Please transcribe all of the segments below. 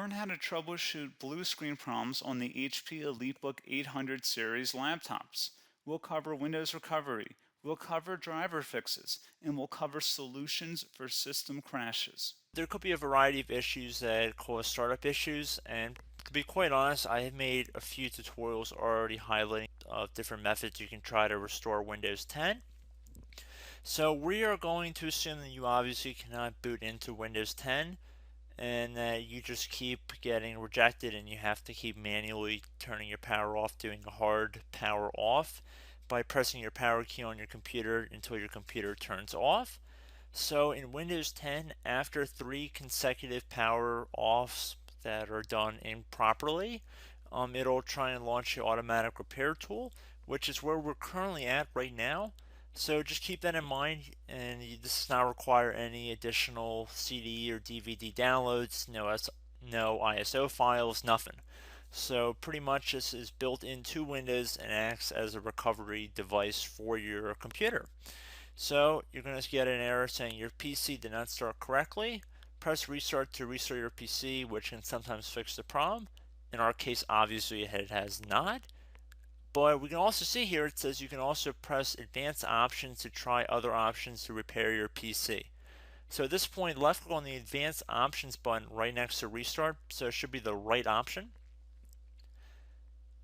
learn how to troubleshoot blue screen problems on the HP EliteBook 800 series laptops. We'll cover Windows recovery, we'll cover driver fixes, and we'll cover solutions for system crashes. There could be a variety of issues that cause startup issues, and to be quite honest, I have made a few tutorials already highlighting different methods you can try to restore Windows 10. So we are going to assume that you obviously cannot boot into Windows 10 and that you just keep getting rejected and you have to keep manually turning your power off, doing a hard power off by pressing your power key on your computer until your computer turns off. So in Windows 10, after 3 consecutive power offs that are done improperly, it'll try and launch the automatic repair tool, which is where we're currently at right now. So just keep that in mind, and this does not require any additional CD or DVD downloads, no ISO files, nothing. So pretty much this is built into Windows and acts as a recovery device for your computer. So you're going to get an error saying your PC did not start correctly. Press restart to restart your PC, which can sometimes fix the problem. In our case, obviously it has not. But we can also see here it says you can also press advanced options to try other options to repair your PC. So at this point, left click on the advanced options button right next to restart, so it should be the right option.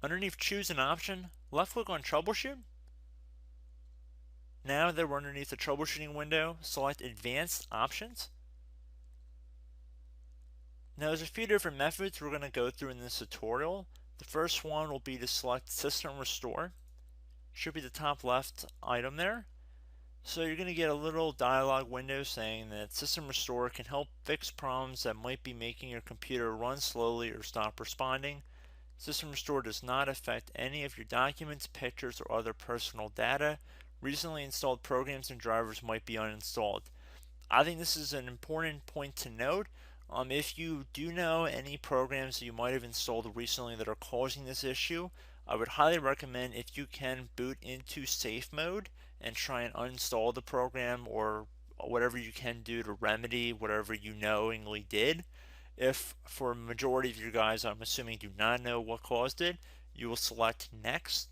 Underneath choose an option, left click on troubleshoot. Now that we're underneath the troubleshooting window, select advanced options. Now there's a few different methods we're going to go through in this tutorial. The first one will be to select system restore. Should be the top left item there. So you're going to get a little dialog window saying that System Restore can help fix problems that might be making your computer run slowly or stop responding. System Restore does not affect any of your documents, pictures, or other personal data. Recently installed programs and drivers might be uninstalled. I think this is an important point to note. If you do know any programs that you might have installed recently that are causing this issue, I would highly recommend if you can boot into safe mode and try and uninstall the program or whatever you can do to remedy whatever you knowingly did. If for a majority of you guys, I'm assuming do not know what caused it, you will select next.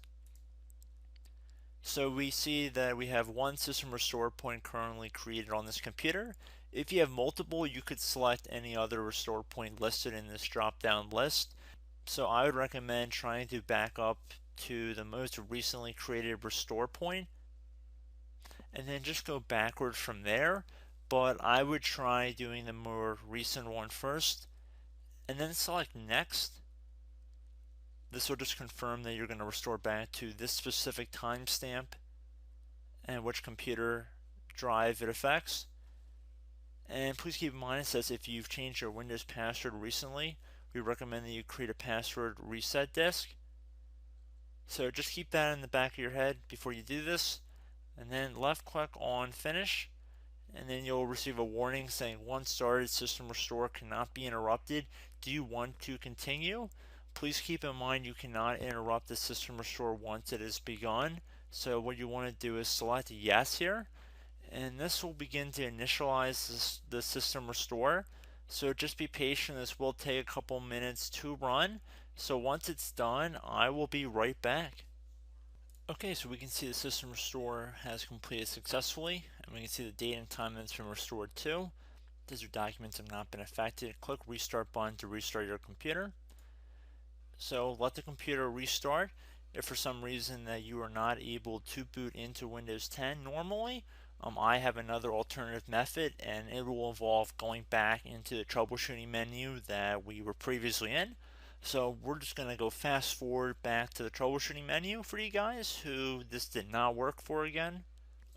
So we see that we have one system restore point currently created on this computer. If you have multiple, you could select any other restore point listed in this drop down list. So I would recommend trying to back up to the most recently created restore point and then just go backwards from there. But I would try doing the more recent one first and then select next. This will just confirm that you're going to restore back to this specific timestamp and which computer drive it affects. And please keep in mind it says if you've changed your Windows password recently, we recommend that you create a password reset disk. So just keep that in the back of your head before you do this, and then left click on finish, and then you'll receive a warning saying once started, system restore cannot be interrupted. Do you want to continue? Please keep in mind you cannot interrupt the system restore once it is begun. So what you want to do is select yes here, and this will begin to initialize the system restore. So just be patient, this will take a couple minutes to run. So once it's done, I will be right back. Okay, so we can see the system restore has completed successfully, and we can see the date and time that it's been restored to. These your documents have not been affected. Click restart button to restart your computer. So let the computer restart. If for some reason that you are not able to boot into Windows 10 normally, I have another alternative method, and it will involve going back into the troubleshooting menu that we were previously in. So we're just going to go fast forward back to the troubleshooting menu for you guys who this did not work for again.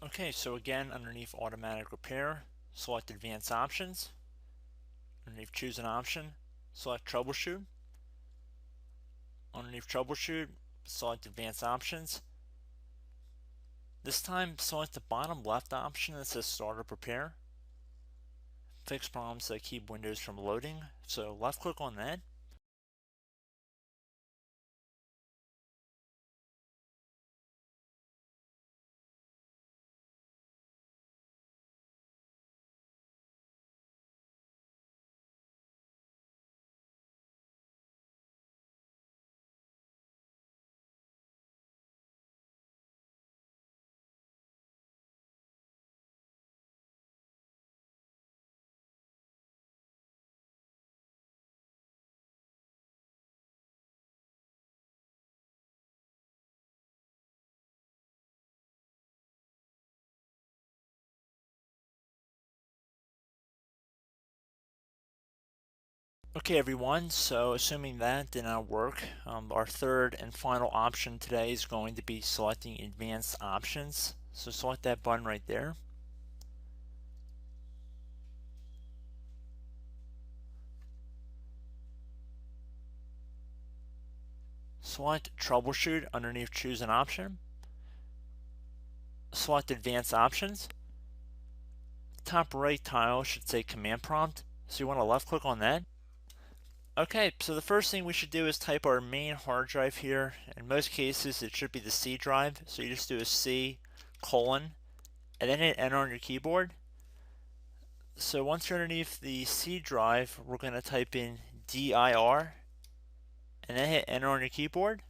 Okay, so again, underneath automatic repair, select advanced options. Underneath choose an option, select troubleshoot. Underneath troubleshoot, select advanced options. This time, select the bottom left option that says start or prepare. Fix problems that keep Windows from loading. So left click on that. Okay everyone, so assuming that did not work, our third and final option today is going to be selecting advanced options. So select that button right there. Select troubleshoot underneath choose an option. Select advanced options. Top right tile should say command prompt, so you want to left click on that. Okay, so the first thing we should do is type our main hard drive here. In most cases it should be the C drive, so you just do a C colon and then hit enter on your keyboard. So once you're underneath the C drive, we're going to type in dir and then hit enter on your keyboard.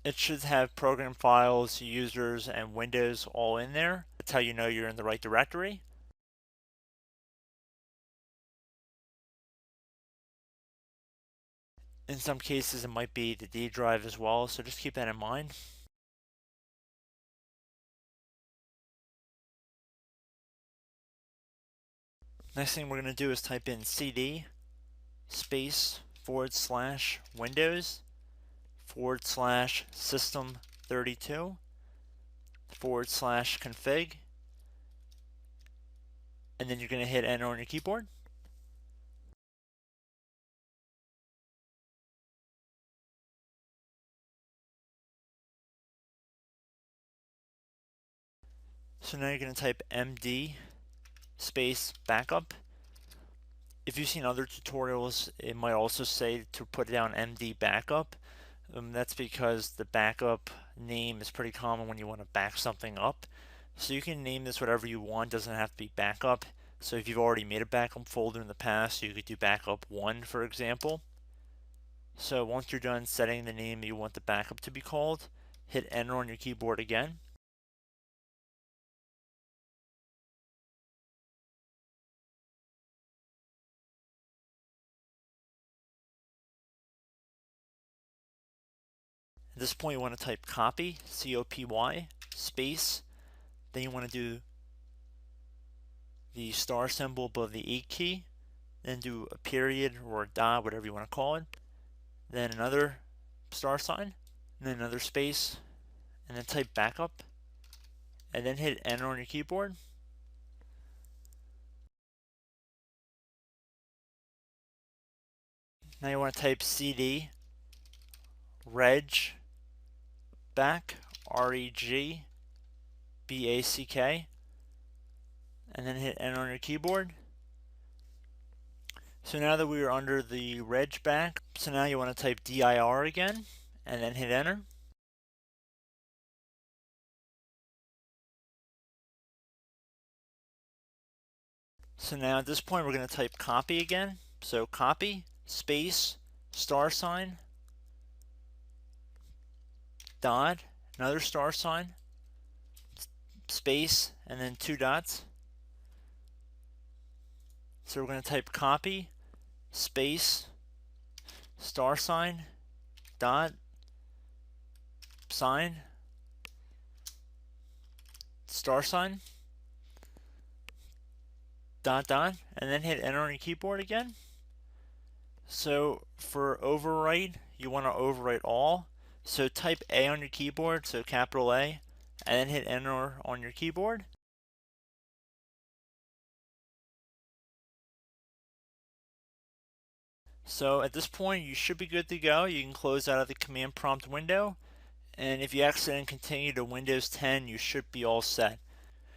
It should have program files, users, and Windows all in there. That's how you know you're in the right directory. In some cases it might be the D drive as well, so just keep that in mind. Next thing we're going to do is type in cd space / Windows / system 32 / config, and then you're going to hit enter on your keyboard. So now you're going to type md space backup. If you've seen other tutorials, it might also say to put down md backup. That's because the backup name is pretty common when you want to back something up. So you can name this whatever you want, doesn't have to be backup. So if you've already made a backup folder in the past, you could do backup 1 for example. So once you're done setting the name you want the backup to be called, hit enter on your keyboard again. At this point you want to type copy, C-O-P-Y, space, then you want to do the star symbol above the 8 key, then do a period or a dot, whatever you want to call it, then another star sign, and then another space, and then type backup, and then hit enter on your keyboard. Now you want to type cd reg back, REGBACK, and then hit enter on your keyboard. So now that we are under the reg back, so now you want to type dir again, and then hit enter. So now at this point we're going to type copy again. So copy, space, star sign, dot, another star sign, space, and then 2 dots. So we're going to type copy, space, star sign, dot, sign, star sign, dot, dot, and then hit enter on your keyboard again. So for overwrite, you want to overwrite all. So type A on your keyboard, so capital A, and then hit enter on your keyboard. So at this point you should be good to go. You can close out of the command prompt window, and if you accidentally continue to Windows 10 you should be all set.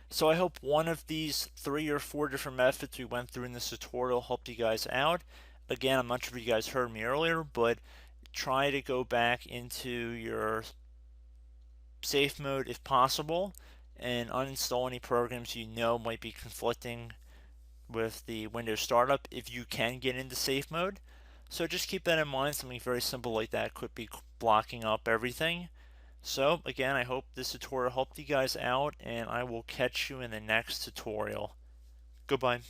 So I hope one of these 3 or 4 different methods we went through in this tutorial helped you guys out. Again, I'm not sure if you guys heard me earlier, but try to go back into your safe mode if possible and uninstall any programs you know might be conflicting with the Windows startup if you can get into safe mode. So just keep that in mind. Something very simple like that could be blocking up everything. So again, I hope this tutorial helped you guys out, and I will catch you in the next tutorial. Goodbye.